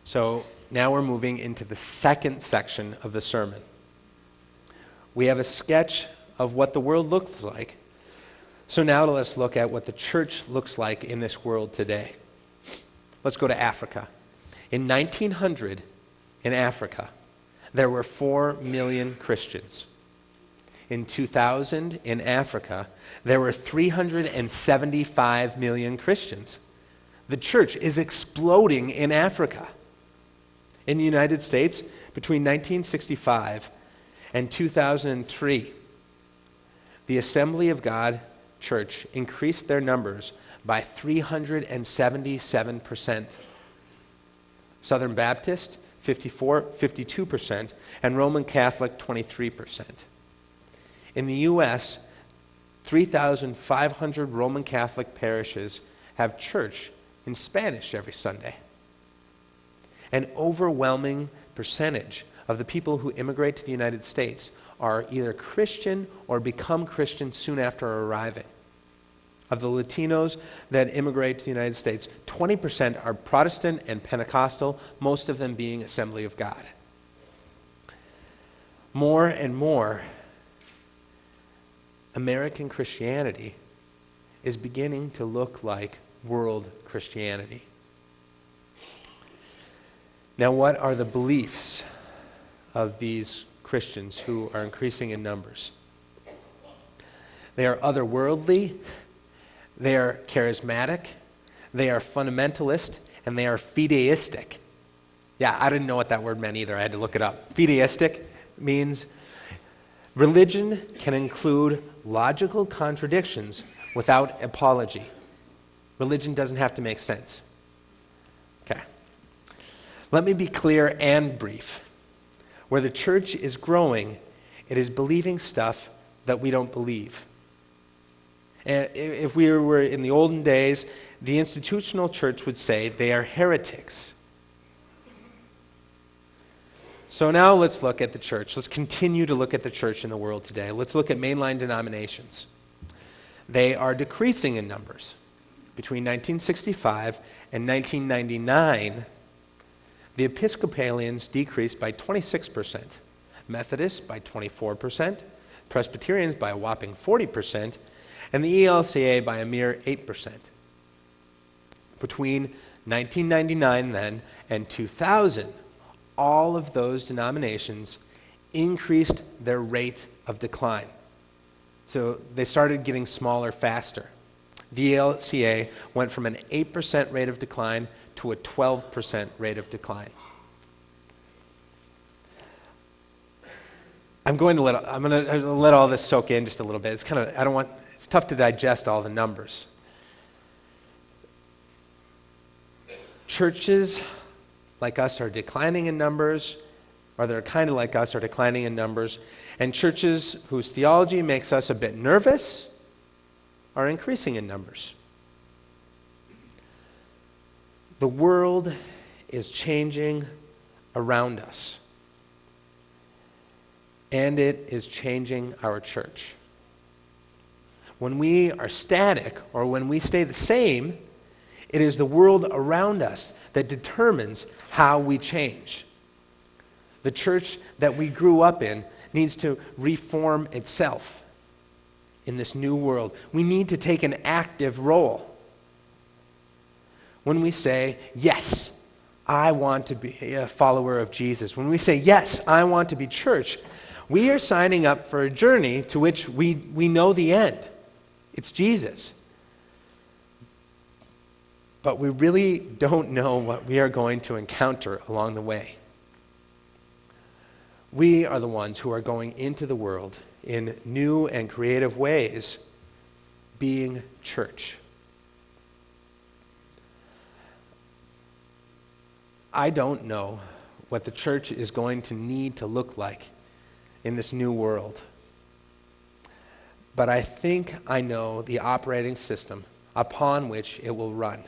So now we're moving into the second section of the sermon. We have a sketch of what the world looks like. So now let's look at what the church looks like in this world today. Let's go to Africa. In 1900, in Africa, there were 4 million Christians. In 2000, in Africa, there were 375 million Christians. The church is exploding in Africa. In the United States, between 1965 and 2003, the Assembly of God Church increased their numbers by 377%. Southern Baptist, 52%, and Roman Catholic, 23%. In the U.S., 3,500 Roman Catholic parishes have church in Spanish every Sunday. An overwhelming percentage of the people who immigrate to the United States are either Christian or become Christian soon after arriving. Of the Latinos that immigrate to the United States, 20% are Protestant and Pentecostal, most of them being Assembly of God. More and more, American Christianity is beginning to look like world Christianity. Now, what are the beliefs of these Christians who are increasing in numbers? They are otherworldly, they are charismatic, they are fundamentalist, and they are fideistic. Yeah, I didn't know what that word meant either. I had to look it up. Fideistic means religion can include logical contradictions without apology. Religion doesn't have to make sense. Okay. Let me be clear and brief. Where the church is growing, it is believing stuff that we don't believe. And if we were in the olden days, the institutional church would say they are heretics. So now let's look at the church. Let's continue to look at the church in the world today. Let's look at mainline denominations. They are decreasing in numbers. Between 1965 and 1999, the Episcopalians decreased by 26%, Methodists by 24%, Presbyterians by a whopping 40%, and the ELCA by a mere 8%. Between 1999 then and 2000, all of those denominations increased their rate of decline. So they started getting smaller faster. The ELCA went from an 8% rate of decline to a 12% rate of decline. I'm going to let all this soak in just a little bit. It's tough to digest all the numbers. Churches like us are declining in numbers, or they're kind of like us, are declining in numbers, and churches whose theology makes us a bit nervous are increasing in numbers. The world is changing around us, and it is changing our church. When we are static, or when we stay the same, it is the world around us that determines how we change. The church that we grew up in needs to reform itself in this new world. We need to take an active role. When we say, yes, I want to be a follower of Jesus, when we say, yes, I want to be church, we are signing up for a journey to which we know the end. It's Jesus. But we really don't know what we are going to encounter along the way. We are the ones who are going into the world in new and creative ways, being church. I don't know what the church is going to need to look like in this new world. But I think I know the operating system upon which it will run.